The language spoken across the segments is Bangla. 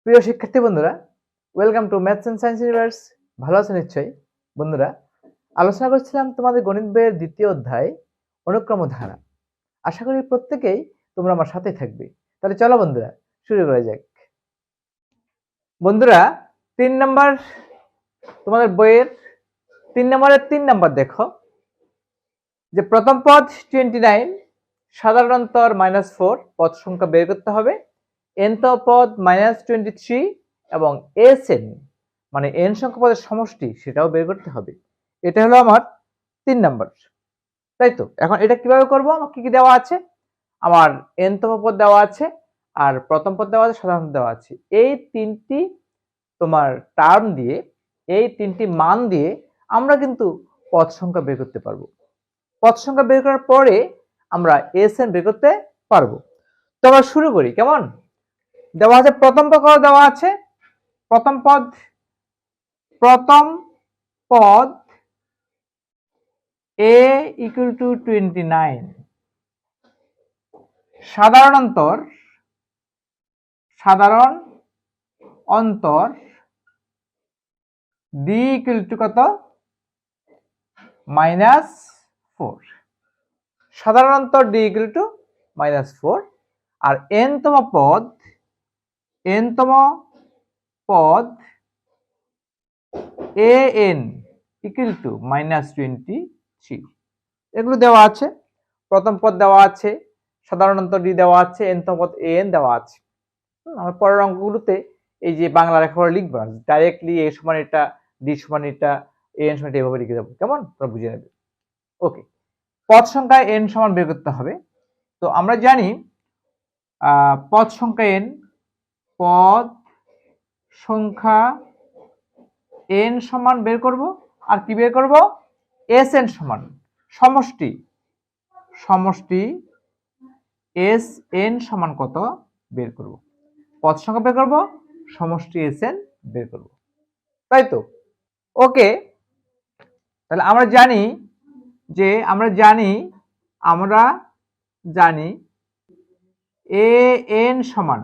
প্রিয় শিক্ষার্থী বন্ধুরা, welcome to maths and science universe. ভালো আছেন নিশ্চয়ই বন্ধুরা। আলোচনা করছিলাম তোমাদের গণিত বইয়ের দ্বিতীয় অধ্যায় অনুক্রম ধারা। আশা করি প্রত্যেকেই তোমরা আমার সাথে থাকবে। তাহলে চলো বন্ধুরা, শুরু করা যাক। বন্ধুরা, 3 নাম্বার তোমাদের বইয়ের 3 নম্বরের 3 নাম্বার দেখো যে প্রথম পদ 29, সাধারণ অন্তর -4, পদ সংখ্যা বের করতে হবে। nth পদ -23 এবং Sn মানে n সংখ্যা পদের সমষ্টি সেটাও বের করতে হবে। এটা হলো আমার 3 নাম্বার, তাই তো? এখন এটা কিভাবে করব? আমার কি কি দেওয়া আছে? আমার nতম পদ দেওয়া আছে, আর প্রথম পদ দেওয়া আছে, সাধারণ দেওয়া আছে। এই তিনটি তোমার টার্ম দিয়ে, এই তিনটি মান দিয়ে আমরা কিন্তু পদ সংখ্যা বের করতে পারবো। পদ সংখ্যা বের করার পরে আমরা Sn বের করতে পারবো। তো আমরা শুরু করি। কেমন? দেওয়া আছে প্রথম পদ দেওয়া আছে। প্রথম পদ a equal to 29, সাধারণ অন্তর d equal to কত? -4। সাধারণ অন্তর d equal to -4। আর nতম পদ an equal to -23। এগুলো দেওয়া আছে। প্রথম পদ দেওয়া আছে, সাধারণ অন্তর d দেওয়া আছে, nতম পদ an দেওয়া আছে। আমরা পরের অঙ্কগুলোতে এই যে বাংলা লেখাগুলো লিখবো না, ডাইরেক্টলি a সমান এটা, d সমান এটা, an সমান এটা, এভাবে লিখে যাবো। কেমন? তোমরা বুঝে নেবে। ওকে, পদ সংখ্যা n সমান বের করতে হবে। তো আমরা জানি পদ সংখ্যা n সমান বের করব। আর কি বের করব? Sn সমান সমষ্টি Sn সমান কত বের করব। পদ সংখ্যা বের করব, সমষ্টি Sn বের করব, তাই তো? ওকে, তাহলে আমরা জানি an সমান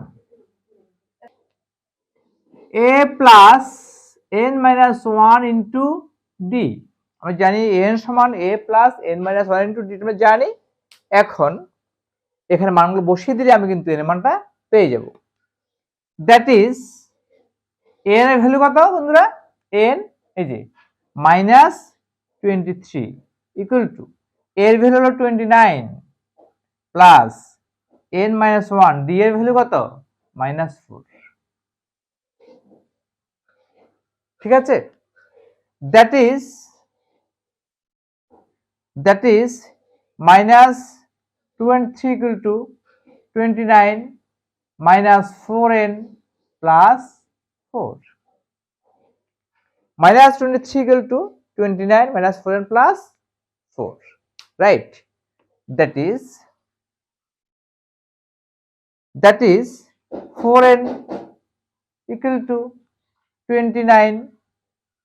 a plus n minus 1 into D. আমরা জানি an সমান a plus n minus 1 into D, আমরা জানি। এখন এখানে মানগুলো বসিয়ে দিলে আমি কিন্তু n এর মানটা পেয়ে যাব। দ্যাট ইজ n এর ভ্যালু কত বন্ধুরা? n এই যে -23 ইকুয়াল টু এর ভ্যালু হলো 29 প্লাস n মাইনাস 1, ডি এর ভ্যালু কত? -4। ঠিক আছে? That is -23 equal to 29 minus 4n plus 4. Minus 23 equal to 29 minus 4n plus 4. Right? That is 4n equal to 29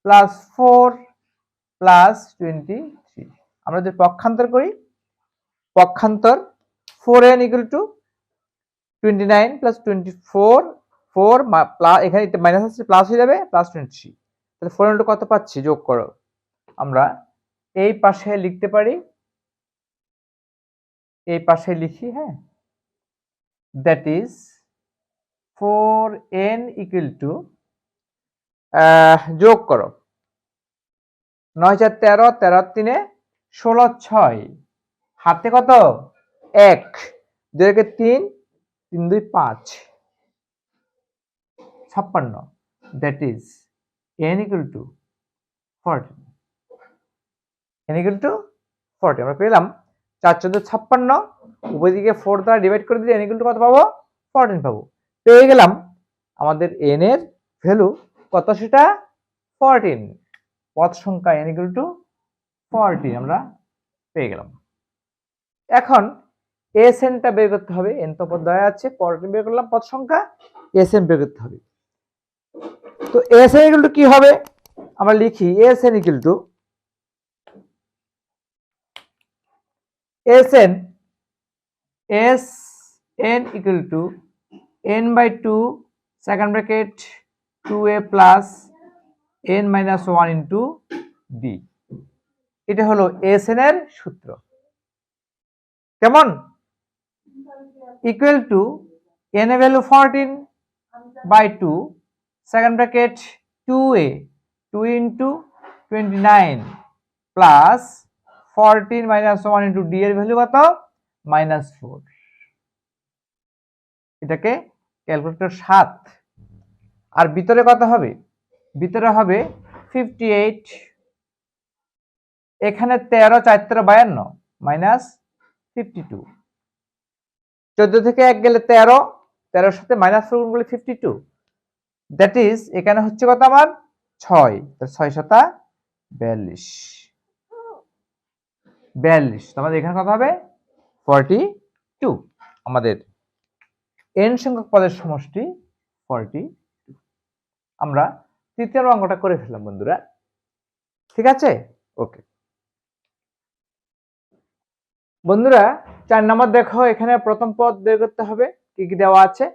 plus 4 plus 23. আমরা যদি পক্ষান্তর করি, পক্ষান্তর 4n equal to 29 plus 24, 4 plus, এখানে মাইনাস আছে, প্লাস হয়ে যাবে, প্লাস 23। তাহলে 4 ইনটু কত পাচ্ছি? যোগ করো। আমরা এই পাশে লিখতে পারি, এই পাশে লিখি, হ্যাঁ। That is 4n equal to, যোগ করো, 9 4 13, 13 3 16, 6 হাতে কত? 1, 2 3, 3 2 5, 56। That is n equal to 14। n equal to 40 আমরা পেলাম 4 14 56, উভয় দিকে 4 দ্বারা ডিভাইড করে দিলে n equal to কত পাবো? 14 পাবো। পেয়ে গেলাম আমাদের n এর ভ্যালু কত, সেটা 14। পদ সংখ্যা n equal to 14 আমরা পেয়ে গেলাম। এখন Sn টা বের করতে হবে। n তো পদ দেওয়া আছে, 14 বের করলাম, পদ সংখ্যা Sn বের করতে হবে। তো Sn equal to কি হবে? আমরা লিখি Sn equal to Sn equal to n by 2 second bracket 2a plus n minus 1 into D. এটা হলো এসএন এর সূত্র। কেমন? ইকুয়াল টু n এর value 14/2 second bracket 2a 2 into 29 plus 14 minus 1 into D এর ভ্যালু কত? -4। এটাকে ক্যালকুলেটর 7। আর ভিতরে কত হবে? ভিতরে হবে 58। এখানে 13 4 52 মাইনাস 52। 14 থেকে 1 গেলে 13, 13 এর সাথে -4 গুণ করলে 52। দ্যাট ইজ এখানে হচ্ছে কত আমার 6, তো 6 7 42। 42, আমাদের এখানে কত হবে 42। আমাদের n সংখ্যক পদের সমষ্টি 42। আমরা তৃতীয় অঙ্কটা করে ফেললাম বন্ধুরা, ঠিক আছে? ওকে বন্ধুরা, 4 নম্বর দেখো, এখানে প্রথম পদ বের করতে হবে। কি কি দেওয়া আছে?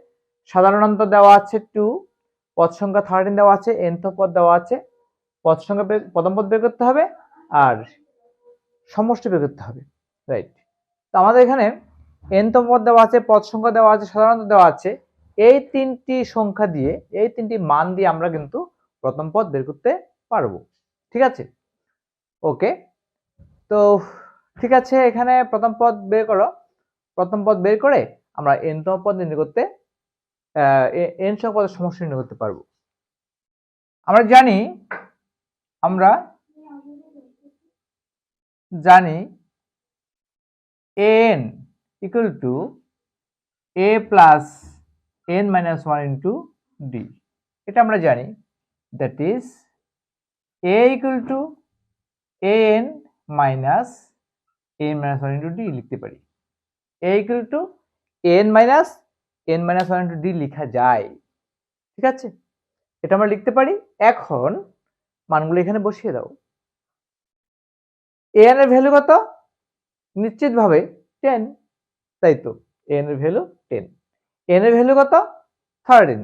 সাধারণত দেওয়া আছে 2, পদ সংখ্যা 13 দেওয়া আছে, nth পদ দেওয়া আছে। পদ সংখ্যা প্রথম পদ বের করতে হবে আর সমষ্টি বের করতে হবে, রাইট? তো আমাদের এখানে nth পদ দেওয়া আছে, পদ সংখ্যা দেওয়া আছে, সাধারণত দেওয়া আছে। এই তিনটি সংখ্যা দিয়ে, এই তিনটি মান দিয়ে আমরা কিন্তু প্রথম পদ বের করতে পারবো, ঠিক আছে? ওকে, তো ঠিক আছে, এখানে প্রথম পদ বের করো। প্রথম পদ বের করে আমরা nতম পদ নির্ণয় করতে n সংখ্যক পদের সমষ্টি নির্ণয় করতে পারবো। আমরা জানি n equal to a plus n minus 1 into D. এটা আমরা জানি, that is a equal to an minus n minus 1 into D লিখতে পারি। a equal to n minus 1 into D লিখা যায়, ঠিক আছে? এটা আমরা লিখতে পারি। এখন মানগুলো এখানে বসিয়ে দাও। an এর ভ্যালু কত? নিশ্চিতভাবে 10, তাই তো? an এর ভ্যালু 10, n এর ভ্যালু কত? 13,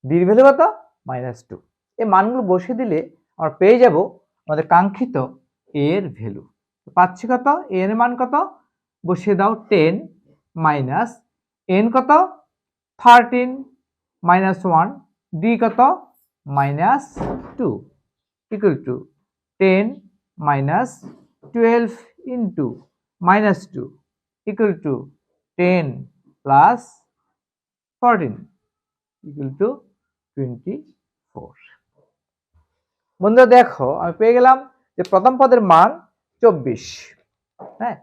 d এর ভ্যালু কত? -2। এই মানগুলো বসিয়ে দিলে আমরা পেয়ে যাব আমাদের কাঙ্ক্ষিত a এর ভ্যালু। পাচ্ছি কত? a এর মান কত? বসিয়ে দাও 10 মাইনাস n কত? 13 মাইনাস 1, d কত? -2 equal to 10 minus 12 into -2 equal to 10 plus 14 equal to 24। বন্ধুরা দেখো, আমি পেয়ে গেলাম যে প্রথম পদের মান 24। হ্যাঁ,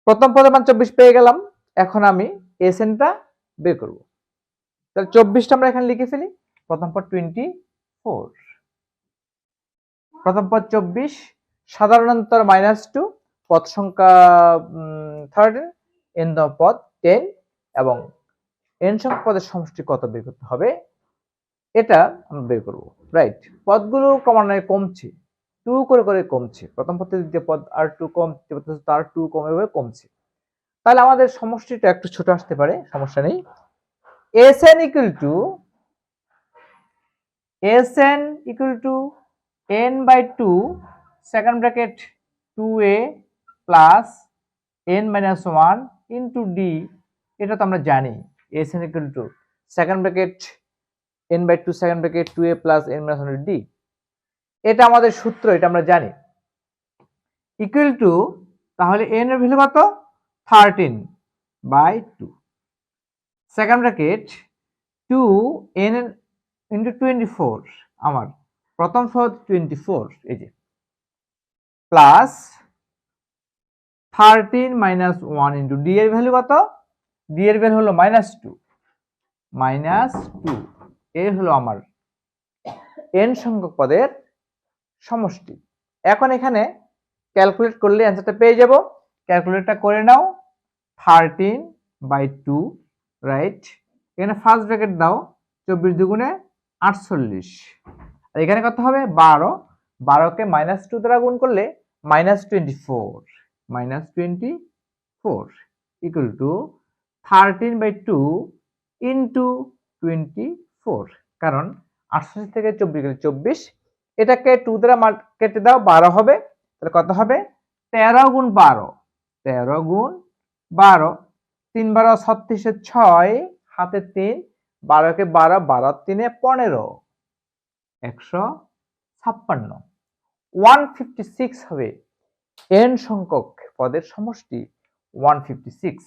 প্রথম পদের মান 24 পেয়ে গেলাম। এখন আমি এসএনটা বের করব। তাহলে 24টা আমরা এখানে লিখে ফেলি। প্রথম পদ 24, প্রথম পদ 24, সাধারণত -2, পদ সংখ্যা 13, nতম পদ 10 এবং n সংখ্যক পদের সমষ্টি কত বের করতে হবে, এটা আমরা বের করব, রাইট? পদগুলো ক্রমান্বয়ে কমছে, 2 করে করে কমছে। প্রথম পদ থেকে দ্বিতীয় পদ আর 2 কম, তার 2 কমে কমছে। তাহলে আমাদের সমষ্টিটা একটু ছোট আসতে পারে, সমস্যা নেই। Sn equal to n/2 second bracket 2a plus n minus 1 into d। এটা তো আমরা জানি, Sn equal to second bracket n/2 second bracket 2a plus n minus 1 d। এটা আমাদের সূত্র, এটা আমরা জানি। ইকুয়াল টু, তাহলে n এর ভ্যালু কত? 13/2 সেকেন্ড ব্র্যাকেট 2n into 24, আমার প্রথম পদ 24, এই যে, প্লাস 13 মাইনাস 1 ইন্টু ডি এর ভ্যালু কত? ডি এর ভ্যালু হলো -2, -2। এই হলো আমার n সংখ্যক পদের সমষ্টি। এখন এখানে ক্যালকুলেট করলে অ্যান্সারটা পেয়ে যাব। ক্যালকুলেটটা করে নাও, 13/2, রাইট? এখানে ফার্স্ট ব্র্যাকেট দাও, 24 দুগুণে 48, আর এখানে কত হবে? 12, 12কে -2 দ্বারা গুণ করলে -24 ইকুয়াল টু 13/2 ইন্টু 24, কারণ 88 থেকে 24 গেলে 24, এটাকে 2 দ্বারা কেটে দাও, 12 হবে। তাহলে কত হবে? 13 গুণ 12, 13 গুণ 12, 3 12 36, 6 হাতে 3, 12 কে 12, 12 3 15, 156, 156 হবে n সংখ্যক পদের সমষ্টি, 156,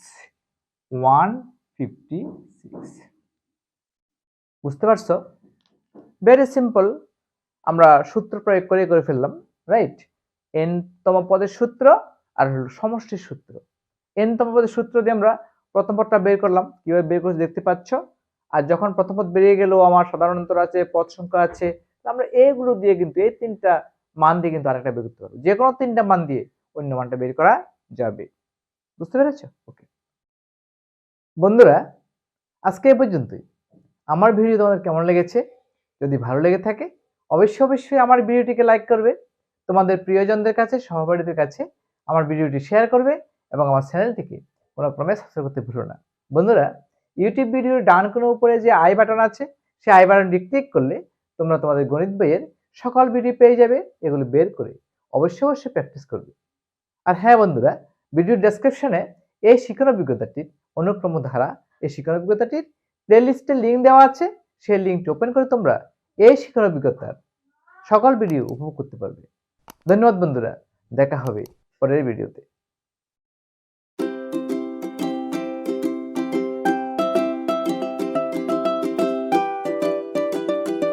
156। বুঝতে পারছো? ভেরি সিম্পল, আমরা সূত্র প্রয়োগ করে ফেললাম, রাইট? n তম পদের সূত্র আর সমষ্টির সূত্র। n তম পদের সূত্র দিয়ে আমরা প্রথম পদটা বের করলাম, কিভাবে বের করছি দেখতে পাচ্ছ। আর যখন প্রথম পদ বেরিয়ে গেল, আমার সাধারণ অন্তর আছে, পদ সংখ্যা আছে, আমরা এইগুলো দিয়ে কিন্তু এই তিনটা মান দিয়ে কিন্তু আরেকটা বের করতে পারবো। যে কোনো তিনটা মান দিয়ে অন্য মানটা বের করা যাবে। বুঝতে পেরেছো? ওকে বন্ধুরা, আজকে এই পর্যন্তই। আমার ভিডিও তোমাদের কেমন লেগেছে? যদি ভালো লেগে থাকে অবশ্যই আমার ভিডিওটিকে লাইক করবে, তোমাদের প্রিয়জনদের কাছে, সহপাঠীদের কাছে আমার ভিডিওটি শেয়ার করবে এবং আমার চ্যানেলটিকে কোনো ক্রমে সাবস্ক্রাইব করতে ভুলো না। বন্ধুরা, ইউটিউব ভিডিওর ডান কোণে উপরে যে আই বাটন আছে, সেই আই বাটনটি ক্লিক করলে তোমরা তোমাদের গণিত বইয়ের সকল ভিডিও পেয়ে যাবে। এগুলো বের করে অবশ্যই প্র্যাকটিস করবে। আর হ্যাঁ বন্ধুরা, ভিডিওর ডেসক্রিপশনে এই শিক্ষণ অভিজ্ঞতাটির অনুক্রম ধারা, এই শিক্ষণ অভিজ্ঞতাটির প্লেলিস্টের লিঙ্ক দেওয়া আছে। সেই লিঙ্কটি ওপেন করে তোমরা এই শিক্ষণ অভিজ্ঞতার সকল ভিডিও উপভোগ করতে পারবে। ধন্যবাদ বন্ধুরা, দেখা হবে পরের ভিডিওতে।